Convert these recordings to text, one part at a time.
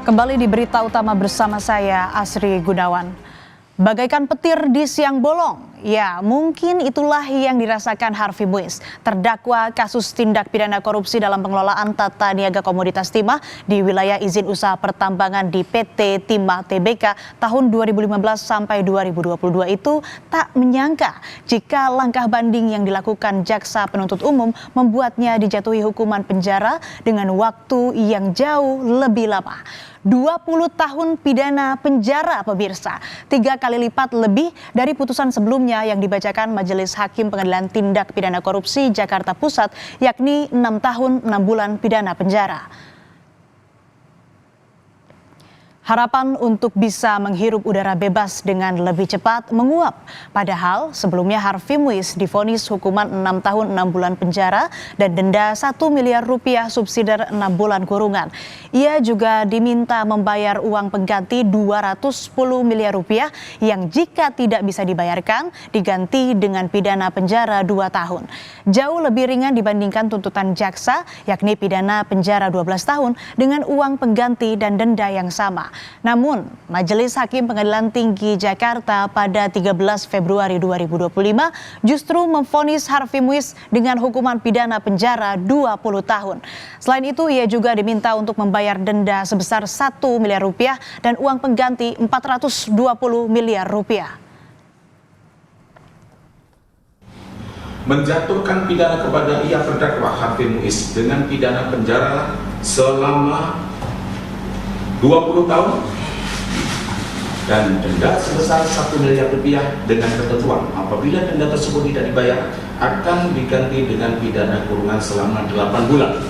Kembali di berita utama bersama saya Asri Gunawan. Bagaikan petir di siang bolong, ya mungkin itulah yang dirasakan Harvey Muiz, terdakwa kasus tindak pidana korupsi dalam pengelolaan tata niaga komoditas timah di wilayah izin usaha pertambangan di PT Timah Tbk tahun 2015 sampai 2022 itu tak menyangka jika langkah banding yang dilakukan jaksa penuntut umum membuatnya dijatuhi hukuman penjara dengan waktu yang jauh lebih lama. 20 tahun pidana penjara pemirsa, 3 kali lipat lebih dari putusan sebelumnya yang dibacakan Majelis Hakim Pengadilan Tindak Pidana Korupsi Jakarta Pusat, yakni 6 tahun 6 bulan pidana penjara. Harapan untuk bisa menghirup udara bebas dengan lebih cepat menguap. Padahal sebelumnya Harvey Muiz divonis hukuman 6 tahun 6 bulan penjara dan denda 1 miliar rupiah subsidiar 6 bulan kurungan. Ia juga diminta membayar uang pengganti 210 miliar rupiah yang jika tidak bisa dibayarkan diganti dengan pidana penjara 2 tahun. Jauh lebih ringan dibandingkan tuntutan jaksa, yakni pidana penjara 12 tahun dengan uang pengganti dan denda yang sama. Namun, Majelis Hakim Pengadilan Tinggi Jakarta pada 13 Februari 2025 justru memvonis Harvey Muiz dengan hukuman pidana penjara 20 tahun. Selain itu, ia juga diminta untuk membayar denda sebesar 1 miliar rupiah dan uang pengganti 420 miliar rupiah. Menjatuhkan pidana kepada ia terdakwa Harvey Muiz dengan pidana penjara selama 20 tahun dan denda sebesar 1 miliar rupiah dengan ketentuan apabila denda tersebut tidak dibayar akan diganti dengan pidana kurungan selama 8 bulan.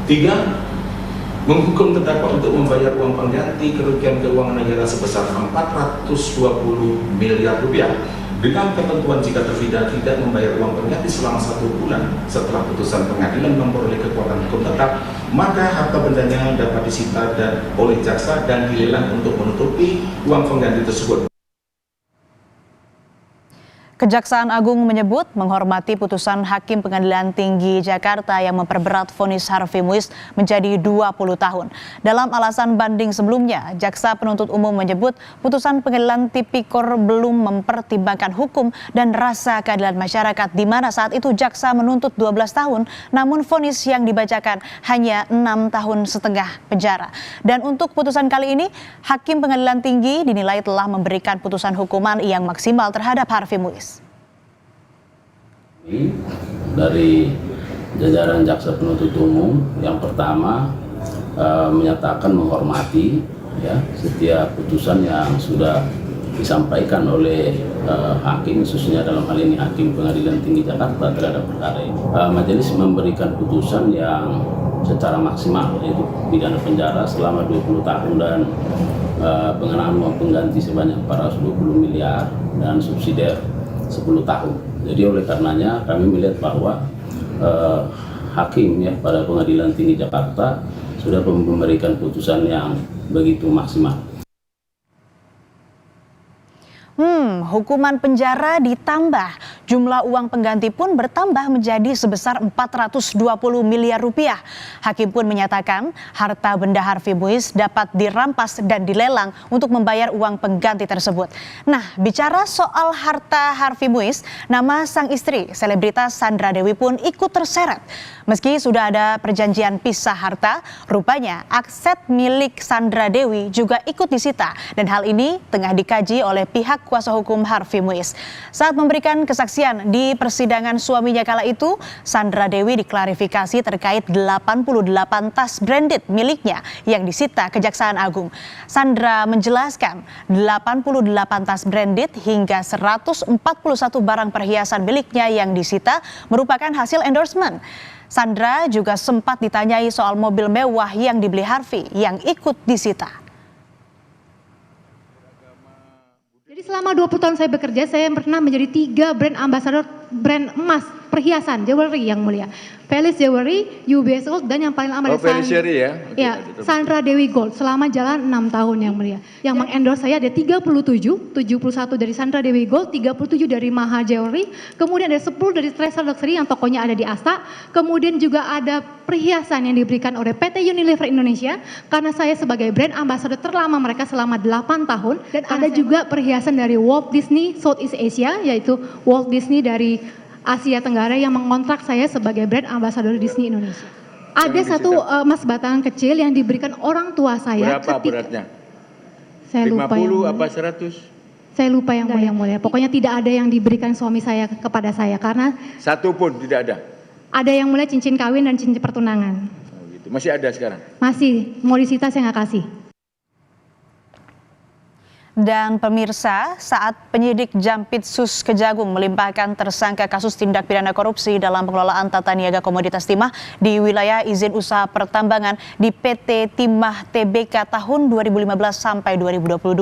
3. Menghukum terdakwa untuk membayar uang pengganti kerugian keuangan negara sebesar 420 miliar rupiah dengan ketentuan jika terpidana tidak membayar uang pengganti selama 1 bulan setelah putusan pengadilan memperoleh kekuatan hukum tetap, maka harta bendanya dapat disita oleh jaksa dan dilelang untuk menutupi uang pengganti tersebut. Kejaksaan Agung menyebut menghormati putusan Hakim Pengadilan Tinggi Jakarta yang memperberat vonis Harvey Muiz menjadi 20 tahun. Dalam alasan banding sebelumnya, jaksa penuntut umum menyebut putusan Pengadilan Tipikor belum mempertimbangkan hukum dan rasa keadilan masyarakat di mana saat itu jaksa menuntut 12 tahun, namun vonis yang dibacakan hanya 6 tahun setengah penjara. Dan untuk putusan kali ini, Hakim Pengadilan Tinggi dinilai telah memberikan putusan hukuman yang maksimal terhadap Harvey Muiz. Dari jajaran jaksa penuntut umum, yang pertama menyatakan menghormati ya setiap putusan yang sudah disampaikan oleh hakim, khususnya dalam hal ini Hakim Pengadilan Tinggi Jakarta terhadap perkara ini. Majelis memberikan putusan yang secara maksimal, yaitu pidana penjara selama 20 tahun dan pengenaan uang pengganti sebanyak 420 miliar dan subsidiar 10 tahun. Jadi oleh karenanya kami melihat bahwa hakim ya pada Pengadilan Tinggi Jakarta sudah memberikan putusan yang begitu maksimal. Hukuman penjara ditambah, jumlah uang pengganti pun bertambah menjadi sebesar 420 miliar rupiah. Hakim pun menyatakan harta benda Harvey Muiz dapat dirampas dan dilelang untuk membayar uang pengganti tersebut. Nah, bicara soal harta Harvey Muiz, nama sang istri, selebritas Sandra Dewi pun ikut terseret. Meski sudah ada perjanjian pisah harta, rupanya aset milik Sandra Dewi juga ikut disita dan hal ini tengah dikaji oleh pihak kuasa hukum Harvey Muiz. Saat memberikan kesaksian di persidangan suaminya kala itu, Sandra Dewi diklarifikasi terkait 88 tas branded miliknya yang disita Kejaksaan Agung. Sandra menjelaskan 88 tas branded hingga 141 barang perhiasan miliknya yang disita merupakan hasil endorsement. Sandra juga sempat ditanyai soal mobil mewah yang dibeli Harvey yang ikut disita. Jadi selama 20 tahun saya bekerja, saya pernah menjadi 3 brand ambassador brand emas, perhiasan, jewelry yang mulia. Felix Jewelry, UBS Gold, dan yang paling lama ada Felix Jewelry ya? Ya, Sandra Dewi Gold selama jalan 6 tahun yang mulia. Yang mengendorse saya ada 37, 71 dari Sandra Dewi Gold, 37 dari Maha Jewelry, kemudian ada 10 dari Treasure Luxury yang tokonya ada di Asta, kemudian juga ada perhiasan yang diberikan oleh PT Unilever Indonesia karena saya sebagai brand ambassador terlama mereka selama 8 tahun, dan ada juga perhiasan dari Walt Disney Southeast Asia, yaitu Walt Disney dari Asia Tenggara yang mengontrak saya sebagai brand ambassador Disney Indonesia. Ada satu emas batangan kecil yang diberikan orang tua saya. Berapa beratnya? Saya 50 lupa apa 100? Saya lupa yang mulia. Pokoknya tidak ada yang diberikan suami saya kepada saya karena Satu pun tidak ada? ada yang mulia cincin kawin dan cincin pertunangan. Oh, gitu. Masih ada sekarang? Masih, mau disita saya nggak kasih. Dan pemirsa, saat penyidik Jampitsus Kejagung melimpahkan tersangka kasus tindak pidana korupsi dalam pengelolaan tata niaga komoditas timah di wilayah izin usaha pertambangan di PT Timah Tbk tahun 2015 sampai 2022,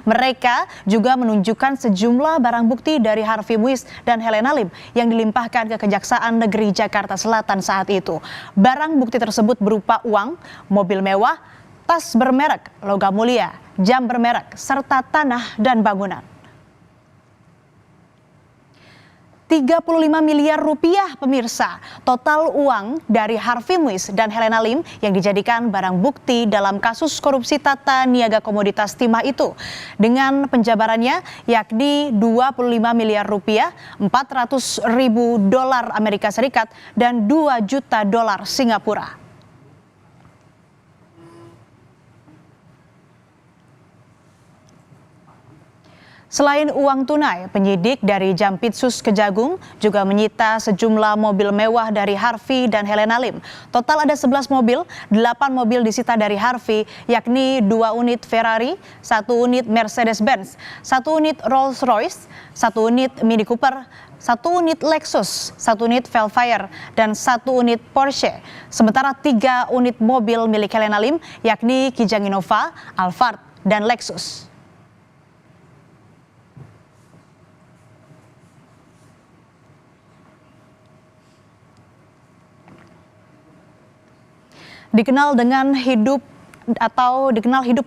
mereka juga menunjukkan sejumlah barang bukti dari Harvey Muiz dan Helena Lim yang dilimpahkan ke Kejaksaan Negeri Jakarta Selatan saat itu. Barang bukti tersebut berupa uang, mobil mewah, tas bermerek, logam mulia, jam bermerek, serta tanah dan bangunan. 35 miliar rupiah pemirsa, total uang dari Harvey Muiz dan Helena Lim yang dijadikan barang bukti dalam kasus korupsi tata niaga komoditas timah itu. Dengan penjabarannya yakni 25 miliar rupiah, 400 ribu dolar Amerika Serikat, dan 2 juta dolar Singapura. Selain uang tunai, penyidik dari Jampitsus Kejagung juga menyita sejumlah mobil mewah dari Harvey dan Helena Lim. Total ada 11 mobil, 8 mobil disita dari Harvey, yakni 2 unit Ferrari, 1 unit Mercedes-Benz, 1 unit Rolls-Royce, 1 unit Mini Cooper, 1 unit Lexus, 1 unit Velfire, dan 1 unit Porsche. Sementara 3 unit mobil milik Helena Lim, yakni Kijang Innova, Alphard, dan Lexus. Dikenal hidup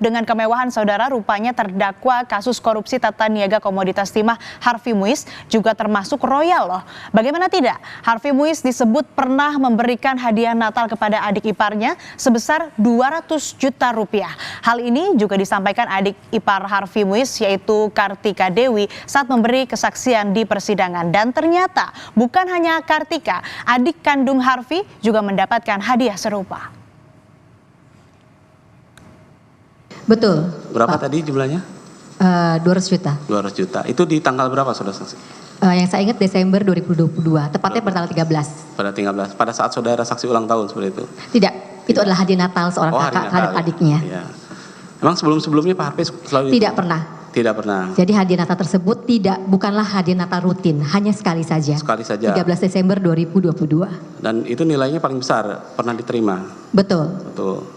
dengan kemewahan, saudara, rupanya terdakwa kasus korupsi tata niaga komoditas timah Harvey Muiz juga termasuk royal loh. Bagaimana tidak? Harvey Muiz disebut pernah memberikan hadiah Natal kepada adik iparnya sebesar 200 juta rupiah. Hal ini juga disampaikan adik ipar Harvey Muiz yaitu Kartika Dewi saat memberi kesaksian di persidangan. Dan ternyata bukan hanya Kartika, adik kandung Harvey juga mendapatkan hadiah serupa. Betul. Berapa Pak. tadi jumlahnya? 200 juta. 200 juta. Itu di tanggal berapa, saudara saksi? Yang saya ingat Desember 2022, tepatnya pada tanggal 13. Pada 13. Pada saat saudara saksi ulang tahun seperti itu? Tidak, itu adalah hadiah Natal seorang kakak terhadap adiknya. Ya. Emang sebelum-sebelumnya Pak Harvey selalu Tidak itu? pernah. Tidak pernah. Jadi hadiah Natal tersebut bukanlah hadiah Natal rutin, hanya sekali saja. Sekali saja. 13 Desember 2022. Dan itu nilainya paling besar pernah diterima. Betul. Betul.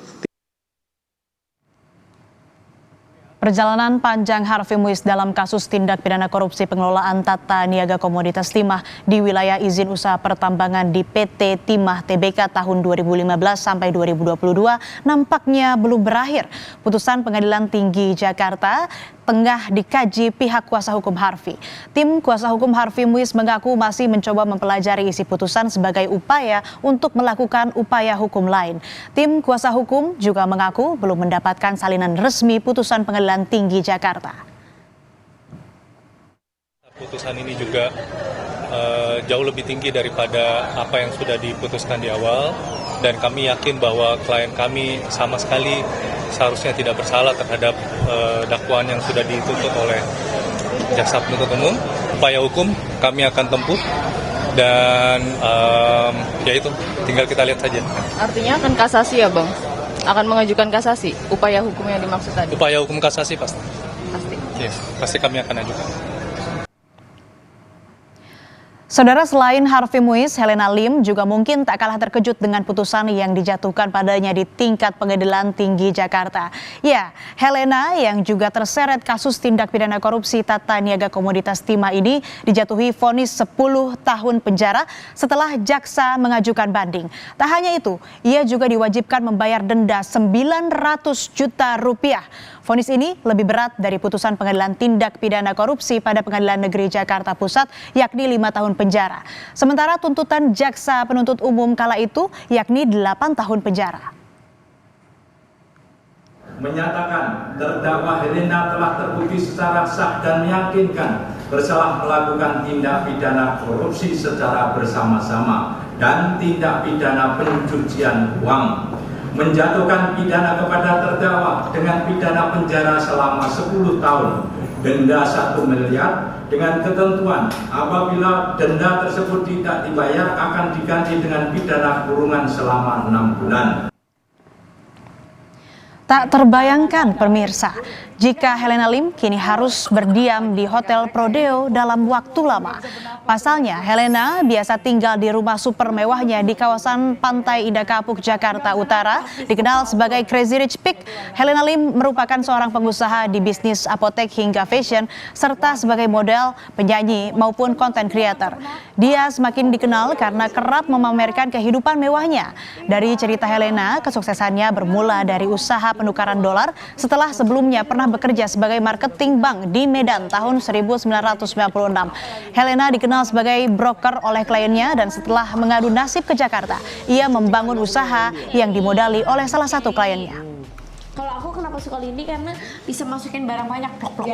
Perjalanan panjang Harvey Muiz dalam kasus tindak pidana korupsi pengelolaan tata niaga komoditas timah di wilayah izin usaha pertambangan di PT Timah Tbk tahun 2015 sampai 2022 nampaknya belum berakhir. Putusan Pengadilan Tinggi Jakarta tengah dikaji pihak kuasa hukum Harvey. Tim kuasa hukum Harvey Muiz mengaku masih mencoba mempelajari isi putusan sebagai upaya untuk melakukan upaya hukum lain. Tim kuasa hukum juga mengaku belum mendapatkan salinan resmi putusan Pengadilan Tinggi Jakarta. Putusan ini juga jauh lebih tinggi daripada apa yang sudah diputuskan di awal, dan kami yakin bahwa klien kami sama sekali seharusnya tidak bersalah terhadap dakwaan yang sudah dituntut oleh jaksa penuntut umum. Upaya hukum kami akan tempuh, dan ya itu tinggal kita lihat saja. Artinya akan kasasi ya Bang? Akan mengajukan kasasi, upaya hukum yang dimaksud tadi? Upaya hukum kasasi pasti. Pasti. Yes, pasti kami akan ajukan. Saudara, selain Harvey Muiz, Helena Lim juga mungkin tak kalah terkejut dengan putusan yang dijatuhkan padanya di tingkat Pengadilan Tinggi Jakarta. Ya, Helena yang juga terseret kasus tindak pidana korupsi tata niaga komoditas timah ini dijatuhi vonis 10 tahun penjara setelah jaksa mengajukan banding. Tak hanya itu, ia juga diwajibkan membayar denda 900 juta rupiah. Vonis ini lebih berat dari putusan Pengadilan Tindak Pidana Korupsi pada Pengadilan Negeri Jakarta Pusat, yakni 5 tahun penjara. Sementara tuntutan jaksa penuntut umum kala itu yakni 8 tahun penjara. Menyatakan terdakwa Helena telah terbukti secara sah dan meyakinkan bersalah melakukan tindak pidana korupsi secara bersama-sama dan tindak pidana pencucian uang. Menjatuhkan pidana kepada terdakwa dengan pidana penjara selama 10 tahun, denda 1 miliar dengan ketentuan apabila denda tersebut tidak dibayar akan diganti dengan pidana kurungan selama 6 bulan. Tak terbayangkan pemirsa, jika Helena Lim kini harus berdiam di Hotel Prodeo dalam waktu lama. Pasalnya, Helena biasa tinggal di rumah super mewahnya di kawasan Pantai Indah Kapuk, Jakarta Utara, dikenal sebagai Crazy Rich Pig. Helena Lim merupakan seorang pengusaha di bisnis apotek hingga fashion, serta sebagai model, penyanyi, maupun content creator. Dia semakin dikenal karena kerap memamerkan kehidupan mewahnya. Dari cerita Helena, kesuksesannya bermula dari usaha penukaran dolar setelah sebelumnya pernah bekerja sebagai marketing bank di Medan tahun 1996. Helena dikenal sebagai broker oleh kliennya dan setelah mengadu nasib ke Jakarta, ia membangun usaha yang dimodali oleh salah satu kliennya. Kalau aku kenapa suka lini karena bisa masukin barang banyak, plok-plok.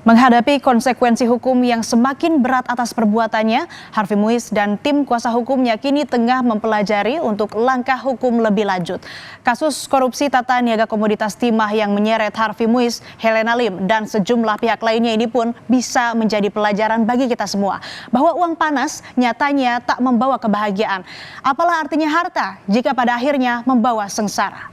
Menghadapi konsekuensi hukum yang semakin berat atas perbuatannya, Harvey Muiz dan tim kuasa hukumnya kini tengah mempelajari untuk langkah hukum lebih lanjut. Kasus korupsi tata niaga komoditas timah yang menyeret Harvey Muiz, Helena Lim, dan sejumlah pihak lainnya ini pun bisa menjadi pelajaran bagi kita semua. Bahwa uang panas nyatanya tak membawa kebahagiaan. Apalah artinya harta jika pada akhirnya membawa sengsara.